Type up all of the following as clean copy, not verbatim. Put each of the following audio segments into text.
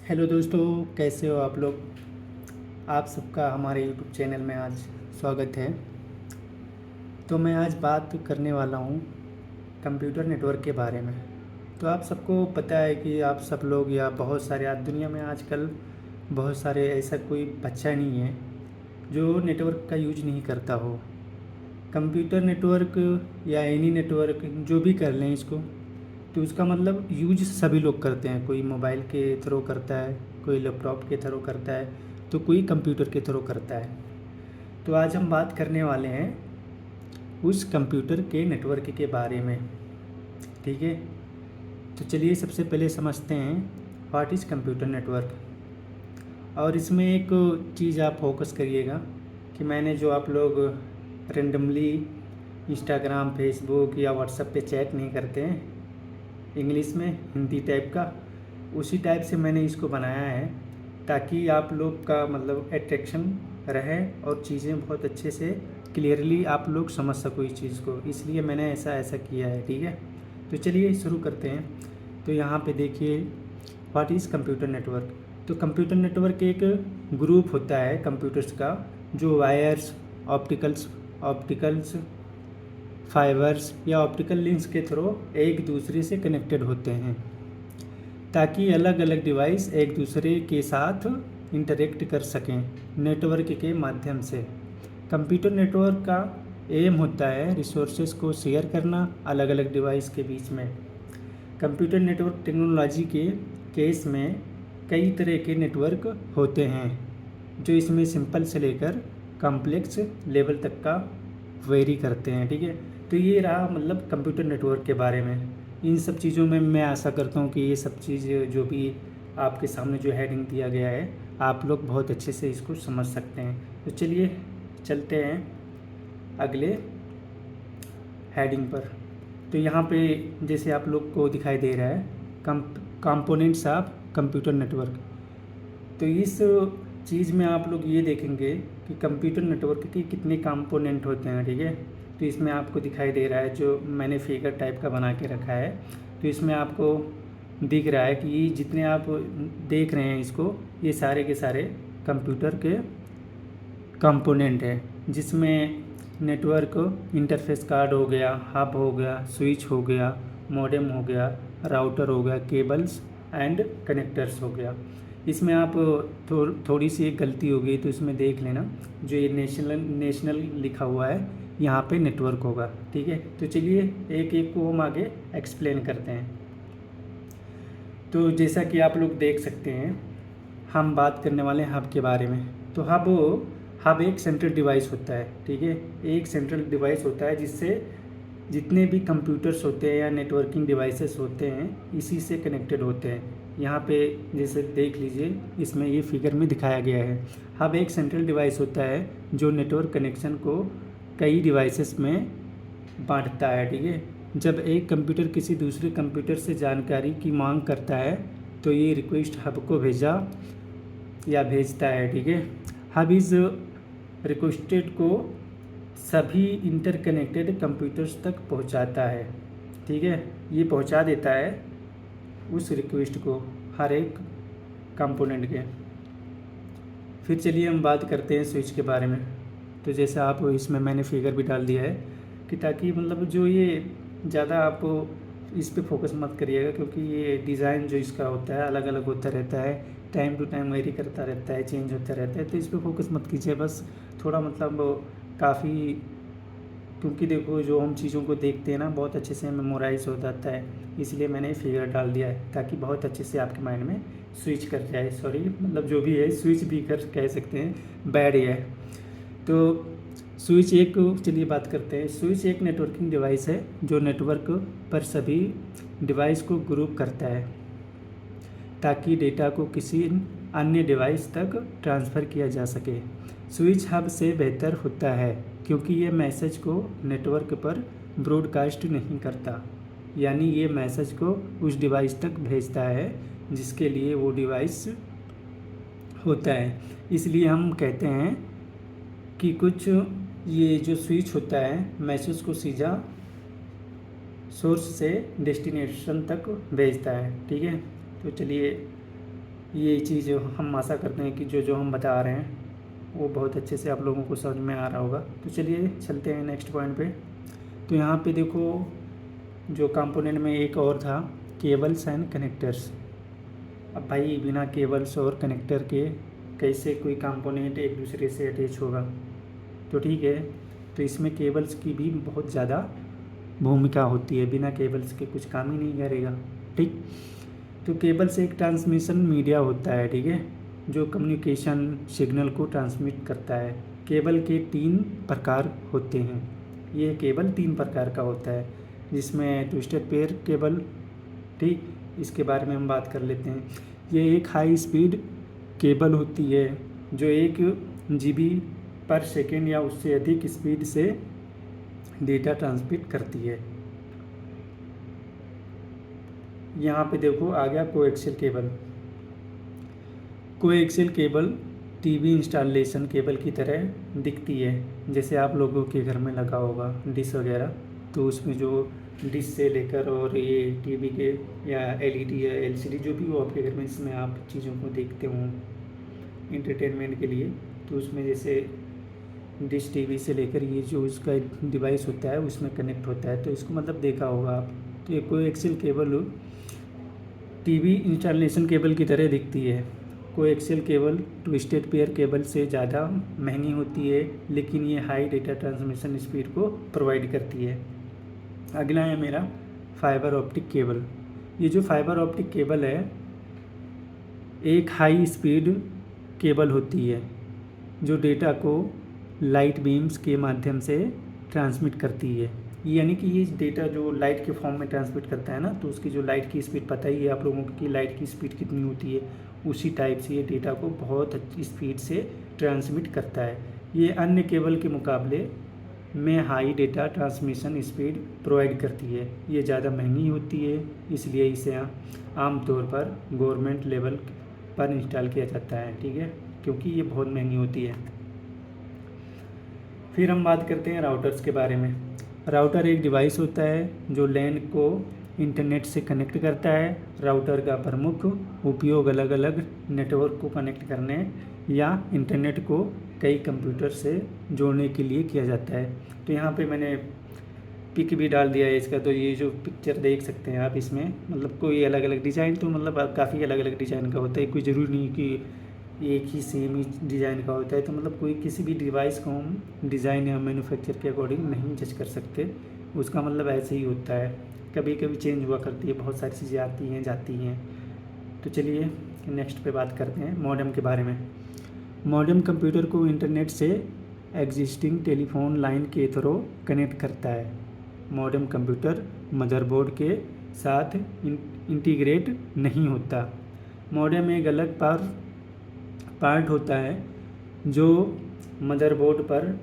Hello दोस्तों, कैसे हो आप लोग। आप सबका हमारे यूट्यूब चैनल में आज स्वागत है। तो मैं आज बात करने वाला हूँ कंप्यूटर नेटवर्क के बारे में। तो आप सबको पता है कि आप सब लोग या बहुत सारे आज दुनिया में आजकल बहुत सारे ऐसा कोई बच्चा नहीं है जो नेटवर्क का यूज नहीं करता हो। कंप्यूटर नेटवर्क या एनी नेटवर्क जो भी कर लें इसको, तो उसका मतलब यूज सभी लोग करते हैं। कोई मोबाइल के थ्रू करता है, कोई लैपटॉप के थ्रू करता है, तो कोई कंप्यूटर के थ्रू करता है। तो आज हम बात करने वाले हैं उस कंप्यूटर के नेटवर्क के बारे में। ठीक है, तो चलिए सबसे पहले समझते हैं व्हाट इज़ कंप्यूटर नेटवर्क। और इसमें एक चीज़ आप फोकस करिएगा कि मैंने जो आप लोग रेंडमली इंस्टाग्राम, फेसबुक या व्हाट्सएप पे चैट नहीं करते हैं इंग्लिश में हिंदी टाइप का, उसी टाइप से मैंने इसको बनाया है ताकि आप लोग का मतलब अट्रैक्शन रहे और चीज़ें बहुत अच्छे से क्लियरली आप लोग समझ सको इस चीज़ को, इसलिए मैंने ऐसा ऐसा किया है। ठीक है, तो चलिए शुरू करते हैं। तो यहाँ पे देखिए व्हाट इज़ कंप्यूटर नेटवर्क। तो कंप्यूटर नेटवर्क एक ग्रुप होता है कंप्यूटर्स का जो वायर्स, ऑप्टिकल्स फाइबर्स या ऑप्टिकल लिंक्स के थ्रू एक दूसरे से कनेक्टेड होते हैं ताकि अलग अलग डिवाइस एक दूसरे के साथ इंटरेक्ट कर सकें नेटवर्क के माध्यम से। कंप्यूटर नेटवर्क का एम होता है रिसोर्सेज को शेयर करना अलग अलग डिवाइस के बीच में। कंप्यूटर नेटवर्क टेक्नोलॉजी के केस में कई तरह के नेटवर्क होते हैं जो इसमें सिंपल से लेकर कॉम्प्लेक्स लेवल तक का वेरी करते हैं। ठीक है, तो ये रहा मतलब कंप्यूटर नेटवर्क के बारे में। इन सब चीज़ों में मैं आशा करता हूँ कि ये सब चीज़ जो भी आपके सामने जो हेडिंग दिया गया है आप लोग बहुत अच्छे से इसको समझ सकते हैं। तो चलिए चलते हैं अगले हेडिंग पर। तो यहाँ पे जैसे आप लोग को दिखाई दे रहा है कंपोनेंट्स ऑफ कंप्यूटर नेटवर्क। तो इस चीज़ में आप लोग ये देखेंगे कि कंप्यूटर नेटवर्क के कितने कंपोनेंट होते हैं। ठीक है, तो इसमें आपको दिखाई दे रहा है जो मैंने फिगर टाइप का बना के रखा है। तो इसमें आपको दिख रहा है कि जितने आप देख रहे हैं इसको, ये सारे के सारे कंप्यूटर के कंपोनेंट हैं, जिसमें नेटवर्क इंटरफेस कार्ड हो गया, हब हो गया, स्विच हो गया, मॉडेम हो गया, राउटर हो गया, केबल्स एंड कनेक्टर्स हो गया। इसमें आप थोड़ी सी एक गलती हो गई तो इसमें देख लेना, जो ये नेशनल लिखा हुआ है यहाँ पे नेटवर्क होगा। ठीक है, तो चलिए एक एक को हम आगे एक्सप्लेन करते हैं। तो जैसा कि आप लोग देख सकते हैं हम बात करने वाले हैं हब के बारे में। तो हब एक सेंट्रल डिवाइस होता है। ठीक है, एक सेंट्रल डिवाइस होता है जिससे जितने भी कंप्यूटर्स होते हैं या नेटवर्किंग डिवाइसेस होते हैं इसी से कनेक्टेड होते हैं। यहाँ पे जैसे देख लीजिए इसमें ये फिगर में दिखाया गया है। हब एक सेंट्रल डिवाइस होता है जो नेटवर्क कनेक्शन को कई डिवाइसेस में बांटता है। ठीक है, जब एक कंप्यूटर किसी दूसरे कंप्यूटर से जानकारी की मांग करता है तो ये रिक्वेस्ट हब को भेजता है। ठीक है, हब इज़ रिक्वेस्टेड को सभी इंटरकनेक्टेड कंप्यूटर्स तक पहुंचाता है। ठीक है, ये पहुंचा देता है उस रिक्वेस्ट को हर एक कंपोनेंट के। फिर चलिए हम बात करते हैं स्विच के बारे में। तो जैसा आप इसमें मैंने फिगर भी डाल दिया है कि ताकि मतलब जो ये ज़्यादा आप इस पे फोकस मत करिएगा, क्योंकि ये डिज़ाइन जो इसका होता है अलग अलग होता रहता है, टाइम टू टाइम वेरी करता रहता है, चेंज होता रहता है। तो इस पे फोकस मत कीजिए, बस थोड़ा मतलब काफ़ी, क्योंकि देखो जो हम चीज़ों को देखते हैं ना बहुत अच्छे से मेमोराइज हो जाता है, इसलिए मैंने फिगर डाल दिया है ताकि बहुत अच्छे से आपके माइंड में स्विच कर जाए। सॉरी, मतलब जो भी है स्विच भी कर कह सकते हैं, बैड है। तो स्विच एक, चलिए बात करते हैं। स्विच एक नेटवर्किंग डिवाइस है जो नेटवर्क पर सभी डिवाइस को ग्रुप करता है ताकि डेटा को किसी अन्य डिवाइस तक ट्रांसफ़र किया जा सके। स्विच हब से बेहतर होता है क्योंकि ये मैसेज को नेटवर्क पर ब्रॉडकास्ट नहीं करता, यानी ये मैसेज को उस डिवाइस तक भेजता है जिसके लिए वो डिवाइस होता है। इसलिए हम कहते हैं कि कुछ ये जो स्विच होता है मैसेज को सीधा सोर्स से डेस्टिनेशन तक भेजता है। ठीक है, तो चलिए ये चीज़ हम आशा करते हैं कि जो जो हम बता रहे हैं वो बहुत अच्छे से आप लोगों को समझ में आ रहा होगा। तो चलिए चलते हैं नेक्स्ट पॉइंट पे। तो यहाँ पे देखो, जो कंपोनेंट में एक और था, केबल्स एंड कनेक्टर्स। अब भाई बिना केबल्स और कनेक्टर के कैसे कोई कंपोनेंट एक दूसरे से अटैच होगा? तो ठीक है, तो इसमें केबल्स की भी बहुत ज़्यादा भूमिका होती है, बिना केबल्स के कुछ काम ही नहीं करेगा। ठीक, तो केबल्स एक ट्रांसमिशन मीडिया होता है, ठीक है, जो कम्युनिकेशन सिग्नल को ट्रांसमिट करता है। केबल के 3 प्रकार होते हैं। ये केबल 3 प्रकार का होता है, जिसमें ट्विस्टेड पेयर केबल, ठीक, इसके बारे में हम बात कर लेते हैं। ये एक हाई स्पीड केबल होती है जो 1 GB पर सेकेंड या उससे अधिक स्पीड से डेटा ट्रांसमिट करती है। यहाँ पे देखो आ गया coaxial cable. Coaxial cable TV installation cable की तरह दिखती है, जैसे आप लोगों के घर में लगा होगा डिश वगैरह, तो उसमें जो डिश से लेकर और ये टीवी के या एलईडी या एलसीडी जो भी हो आपके घर में, जिसमें आप चीज़ों को देखते हो इंटरटेनमेंट के लिए, तो उसमें जैसे डिश टीवी से लेकर ये जो उसका डिवाइस होता है उसमें कनेक्ट होता है, तो इसको मतलब देखा होगा आप। तो ये coaxial cable TV installation cable की तरह दिखती है। Coaxial cable twisted pair cable से ज़्यादा महंगी होती है, लेकिन ये हाई डेटा ट्रांसमिशन स्पीड को प्रोवाइड करती है। अगला है मेरा फाइबर ऑप्टिक केबल। ये जो फाइबर ऑप्टिक केबल है एक हाई स्पीड केबल होती है जो डेटा को लाइट बीम्स के माध्यम से ट्रांसमिट करती है। यानी कि ये डेटा जो लाइट के फॉर्म में ट्रांसमिट करता है ना, तो उसकी जो लाइट की स्पीड, पता ही है आप लोगों को कि लाइट की स्पीड कितनी होती है, उसी टाइप से ये डेटा को बहुत अच्छी स्पीड से ट्रांसमिट करता है। ये अन्य केबल के मुकाबले में high data transmission speed provide करती है। ये ज़्यादा महंगी होती है, इसलिए इसे आमतौर पर गवर्नमेंट लेवल पर इंस्टॉल किया जाता है, ठीक है, क्योंकि ये बहुत महंगी होती है। फिर हम बात करते हैं राउटर्स के बारे में। राउटर एक डिवाइस होता है जो लैन को इंटरनेट से कनेक्ट करता है। राउटर का प्रमुख उपयोग अलग अलग नेटवर्क को कनेक्ट करने या इंटरनेट को कई कंप्यूटर से जोड़ने के लिए किया जाता है। तो यहाँ पे मैंने पिक भी डाल दिया है इसका, तो ये जो पिक्चर देख सकते हैं आप, इसमें मतलब कोई अलग अलग डिज़ाइन, तो मतलब काफ़ी अलग अलग डिज़ाइन का होता है, कोई ज़रूरी नहीं कि एक ही सेम ही डिज़ाइन का होता है। तो मतलब कोई किसी भी डिवाइस को हम डिज़ाइन या मैन्युफैक्चर के अकॉर्डिंग नहीं जज कर सकते, उसका मतलब ऐसे ही होता है, कभी कभी चेंज हुआ करती है, बहुत सारी चीज़ें आती हैं जाती हैं। तो चलिए नेक्स्ट पे बात करते हैं मॉडेम के बारे में। मॉडेम कंप्यूटर को इंटरनेट से एग्जिस्टिंग टेलीफोन लाइन के थ्रू कनेक्ट करता है। मॉडेम कंप्यूटर मदरबोर्ड के साथ इंटीग्रेट नहीं होता। मॉडेम एक अलग पार्ट होता है जो मदरबोर्ड पर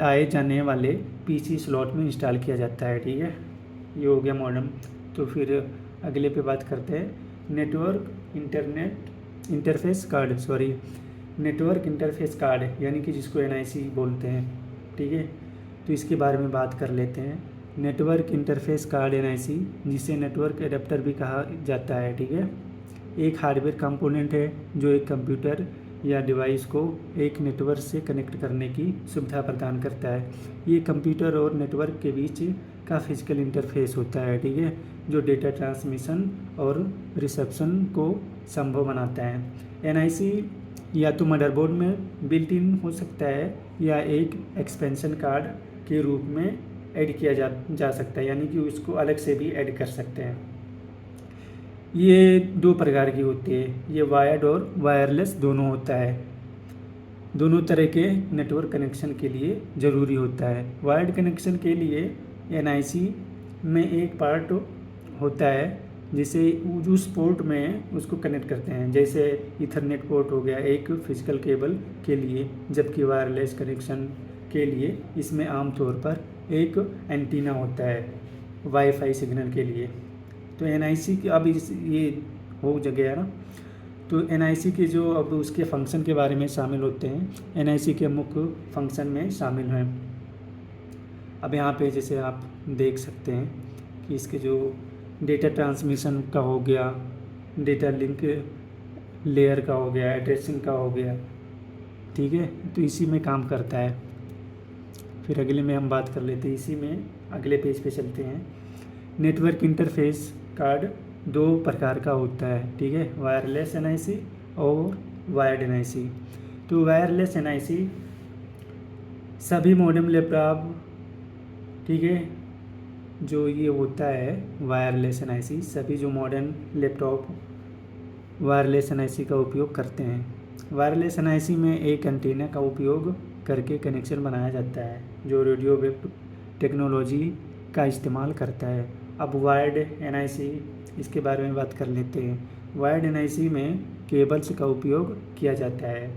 आए जाने वाले पीसी स्लॉट में इंस्टॉल किया जाता है, ठीक है, ये हो गया मॉडेम। तो फिर अगले पे बात करते हैं नेटवर्क इंटरफेस कार्ड, यानी कि जिसको एनआईसी बोलते हैं, ठीक है। तो इसके बारे में बात कर लेते हैं। नेटवर्क इंटरफेस कार्ड एनआईसी, जिसे नेटवर्क एडेप्टर भी कहा जाता है, ठीक है, एक हार्डवेयर कंपोनेंट है जो एक कंप्यूटर या डिवाइस को एक नेटवर्क से कनेक्ट करने की सुविधा प्रदान करता है। ये कंप्यूटर और नेटवर्क के बीच का फिजिकल इंटरफेस होता है, ठीक है, जो डेटा ट्रांसमिशन और रिसेप्शन को संभव बनाता है। एनआईसी या तो मदरबोर्ड में बिल्ट इन हो सकता है या एक एक्सपेंशन कार्ड के रूप में ऐड किया जा सकता है, यानी कि उसको अलग से भी ऐड कर सकते हैं। ये 2 प्रकार की होती है, ये वायर्ड और वायरलेस दोनों होता है। दोनों तरह के नेटवर्क कनेक्शन के लिए ज़रूरी होता है। वायर्ड कनेक्शन के लिए एनआईसी में एक पार्ट होता है जिसे उस पोर्ट में उसको कनेक्ट करते हैं, जैसे ईथरनेट पोर्ट हो गया एक फिजिकल केबल के लिए, जबकि वायरलेस कनेक्शन के लिए इसमें आमतौर पर एक एंटीना होता है वाईफाई सिग्नल के लिए। तो एनआईसी की अब ये हो गया ना, तो एनआईसी के जो अब उसके फंक्शन के बारे में शामिल होते हैं। एनआईसी के मुख्य फंक्शन में शामिल हैं, अब यहाँ पे जैसे आप देख सकते हैं कि इसके जो डेटा ट्रांसमिशन का हो गया, डेटा लिंक लेयर का हो गया, एड्रेसिंग का हो गया, ठीक है। तो इसी में काम करता है। फिर अगले में हम बात कर लेते हैं, इसी में अगले पेज पे चलते हैं। नेटवर्क इंटरफेस कार्ड दो प्रकार का होता है, ठीक है, वायरलेस एनआईसी और वायर्ड एनआईसी। तो वायरलेस एनआईसी सभी मॉडेम लैपटॉप, ठीक है, जो ये होता है वायरलेस एनआईसी, सभी जो मॉडर्न लैपटॉप वायरलेस एनआईसी का उपयोग करते हैं। वायरलेस एनआईसी में एक एंटीना का उपयोग करके कनेक्शन बनाया जाता है जो रेडियो वेव टेक्नोलॉजी का इस्तेमाल करता है। अब वायर्ड एनआईसी, इसके बारे में बात कर लेते हैं। वायर्ड एनआईसी में केबल्स का उपयोग किया जाता है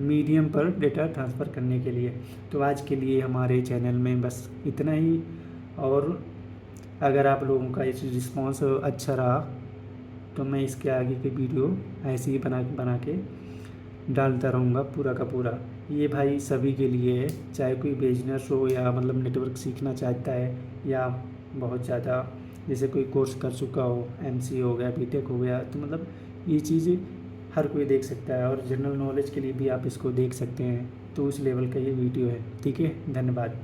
मीडियम पर डेटा ट्रांसफ़र करने के लिए। तो आज के लिए हमारे चैनल में बस इतना ही, और अगर आप लोगों का इस रिस्पॉन्स अच्छा रहा तो मैं इसके आगे के वीडियो ऐसे ही बना के डालता रहूँगा पूरा का पूरा। ये भाई सभी के लिए है, चाहे कोई बिजनेस हो या मतलब नेटवर्क सीखना चाहता है, या बहुत ज़्यादा जैसे कोई कोर्स कर चुका हो, एमसी हो गया, बीटेक हो गया, तो मतलब ये चीज़ हर कोई देख सकता है। और जनरल नॉलेज के लिए भी आप इसको देख सकते हैं। तो उस लेवल का ये वीडियो है, ठीक है। धन्यवाद।